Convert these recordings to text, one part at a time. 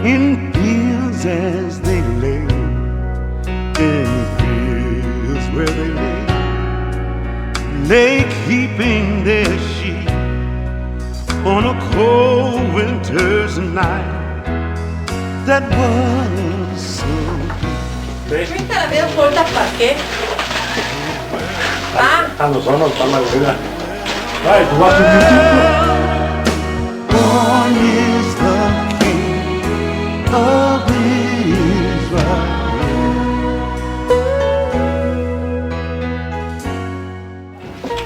in fields as they lay, in fields where they lay keeping their sheep on a cold winter's night that was so deep. Questa l'abbiamo porta a qualche? Tanto sono parla quella. Vai, tu vai su YouTube. Born is the King of Israel.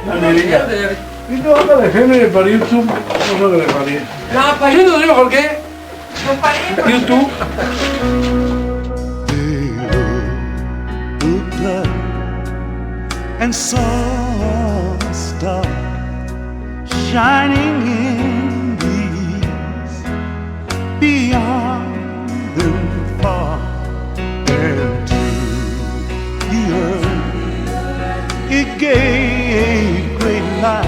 America. Itu apa deh? Family para YouTube. No sé qué paría. No, para Yo no digo por qué. non pareva. YouTube. They the blood and saw a star shining in the east, beyond them far and to the earth. It gave great light,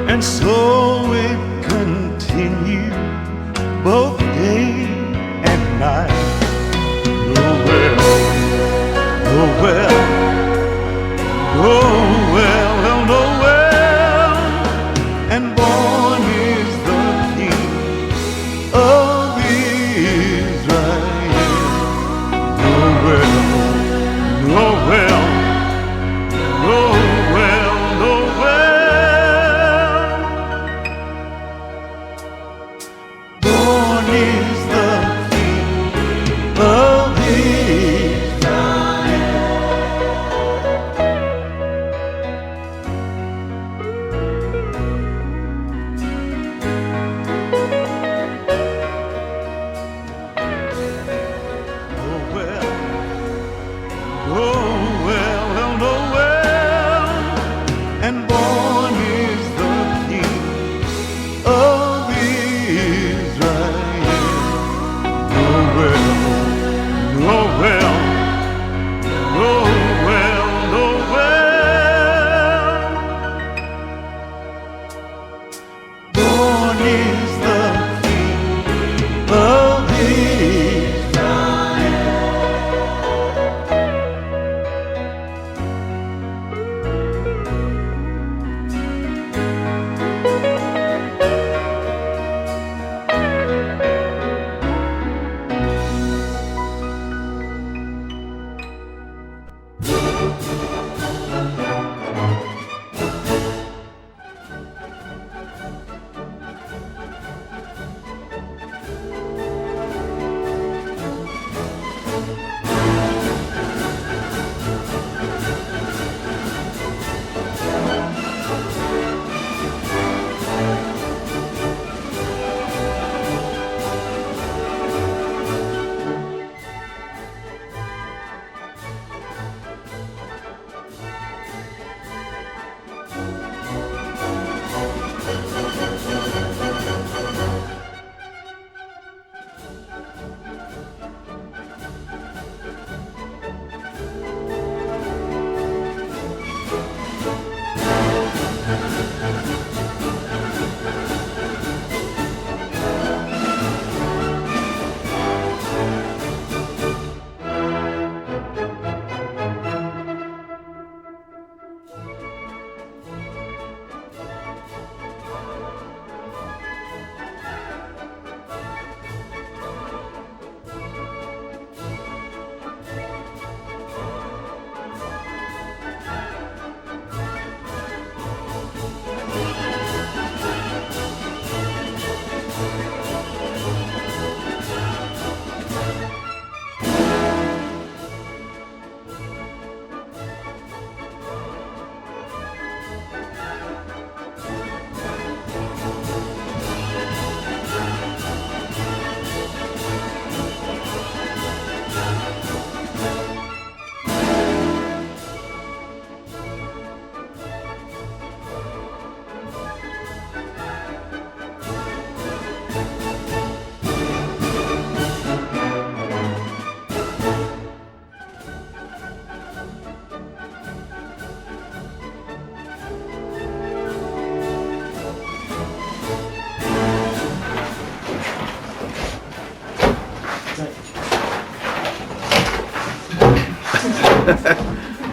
and so it continued both day and night. Nowhere, nowhere, nowhere, nowhere, and born is the King of Israel. Nowhere, nowhere, nowhere, nowhere, born is the King of Israel. Nowhere, nowhere, nowhere, and born is the King of Israel.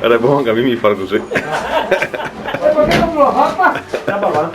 Ahora pongo que a mí me infarto, sí. ¿Por qué no lo papá? Ya, papá.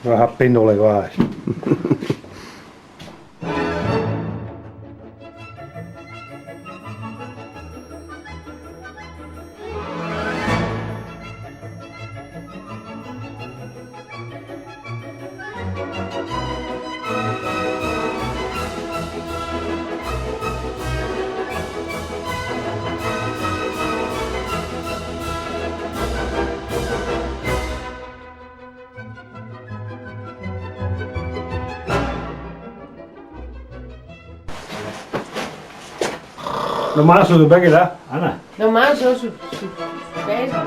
Vähän pinulle vaan. No más su väkilä, Anna. No más, se on su peesa.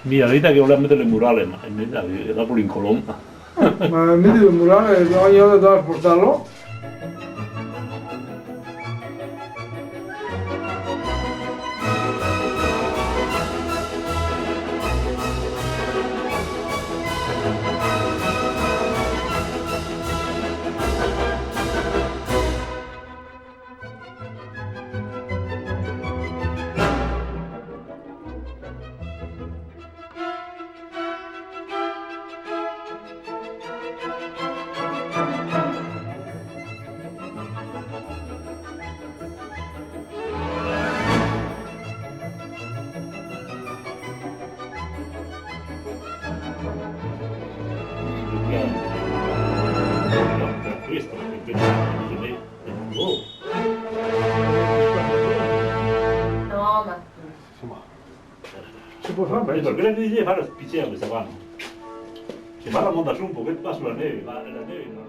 Mira, ahorita que voy a meterle murales en Napoli, en Colón. Ma mi devo murare, ogni volta devo portarlo. No, ma Si può fare bello, perché le devi fare spiccare questa vanno. Se va la monta su un pochetto sulla neve, la neve no.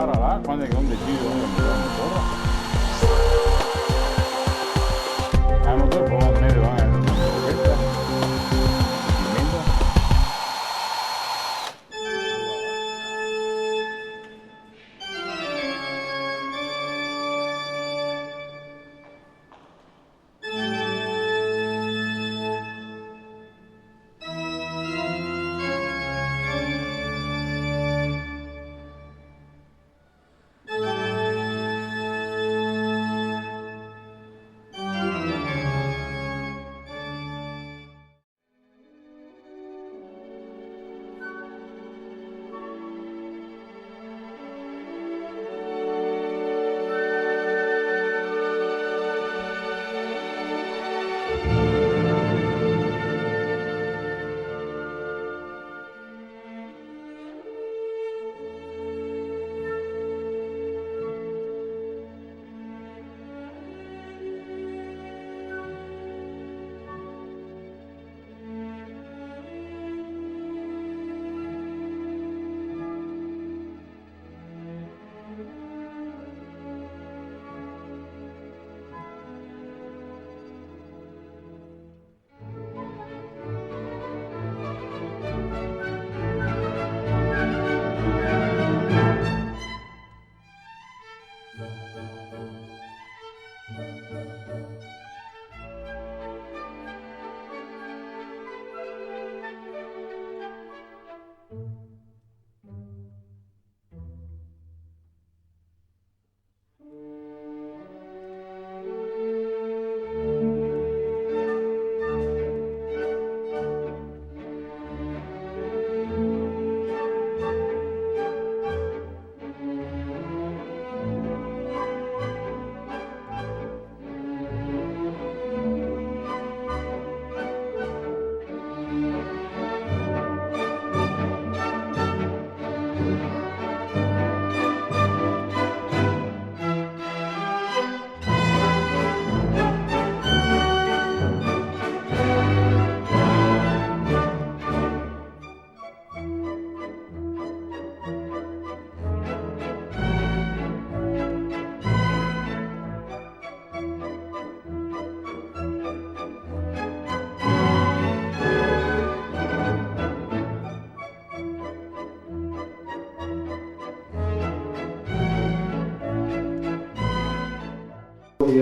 para là, quando è che non decido dove mi trovo ancora. A motor può andare avanti, questa.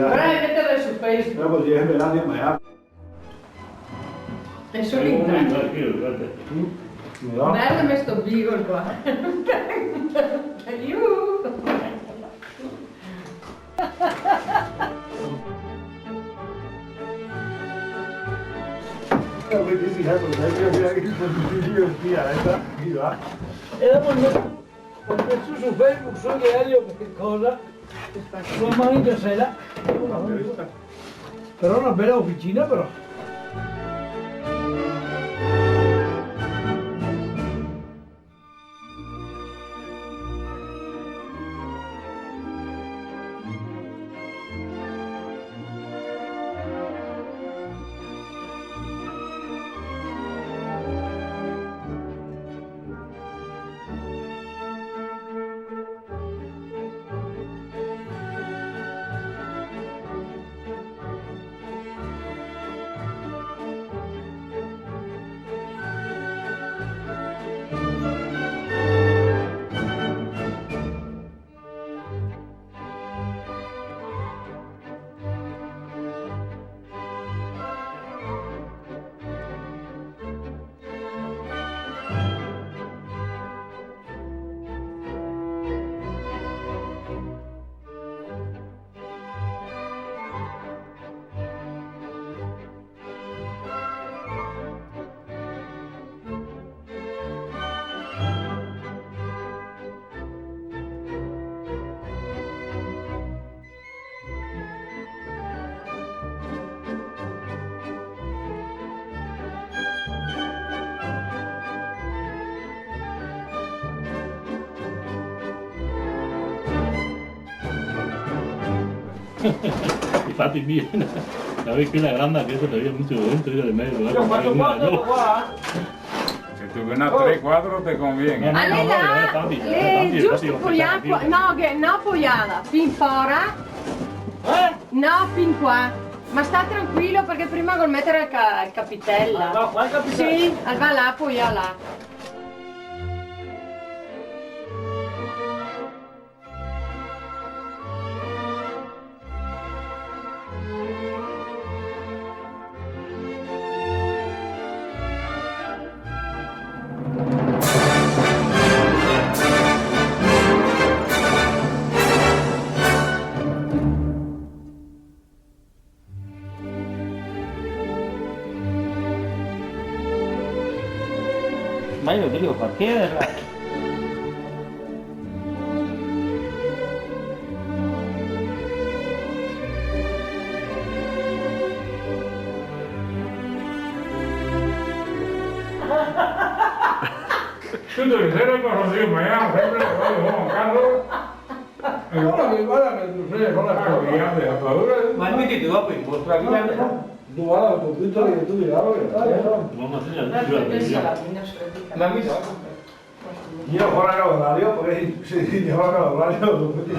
Ora mettere su Facebook. Dopo si è velato in mare. E sono in grande. No? Guardami sto beagle qua. Aiuto! Perché si sa cosa è che il via, e dopo ho messo su Facebook so che Elio che cosa sua mangia se la però una bella officina però. I fatti miei, la vecchia grande che adesso aveva mucho dentro de medio. Io faccio qua, dopo qua. tú con unas 3, 4 te conviene. Allez là, le giusto apoiamo, no appoggiata, fin fora, no fin qua. Ma sta tranquillo perché prima col mettere il capitello. Va, qua il capitello? Sì, va là, poi là. Ma io ti devo far chiedere. Tú te eres conocido mañana, siempre, oye, Juan Carlos. Guarda che tu sei con la Gigante de atadura. Ma mettiti dopo in posto aquí. Tu guarda il computer che tu mi Vamos a hacer la Ma mi sa. Io fuori l'orario perché se ti fuori l'orario dopo ti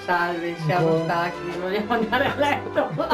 Salve, siamo stanchi, vogliamo andare a letto. Ma...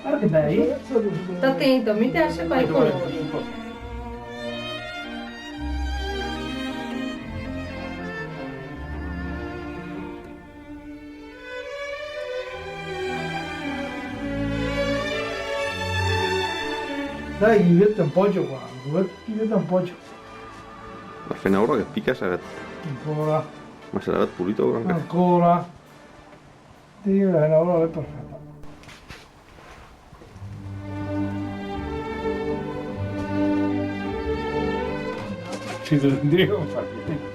Guarda che bei. Sta attento, mi piace qua i colori. Dai, diventa un poggio qua. Diventa un poggio. Vas fent veure que piques, Ancora. m'ha quedat pulito, Branca. Ancora. Dio, lavoro è perfetto. Si te tendría que compartir.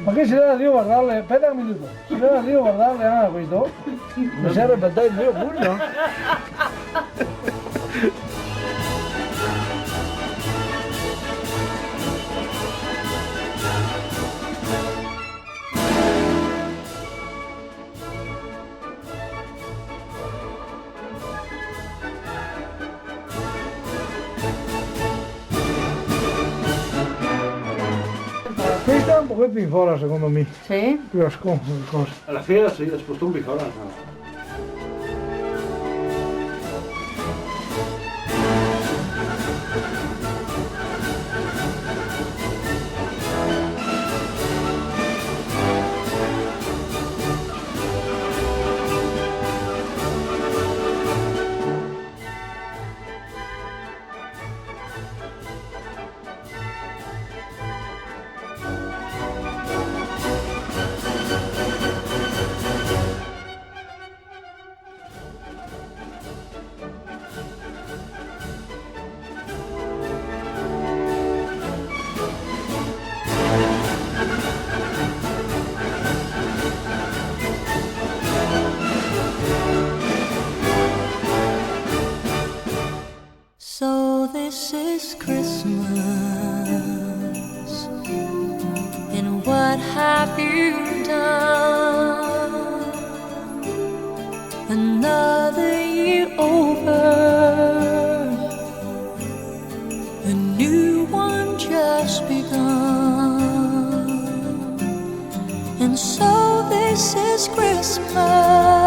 Perché se era Dio guardarle, aspetta un minuto, se era Dio guardarle a questo, mi serve per dare il mio pugno. Questa è un pochettino in fuori secondo me, Sì? più a sconto di cose. Alla fiera sì, la spostò un piccolo. So this is Christmas, and what have you done? Another year over, a new one just begun, and so this is Christmas.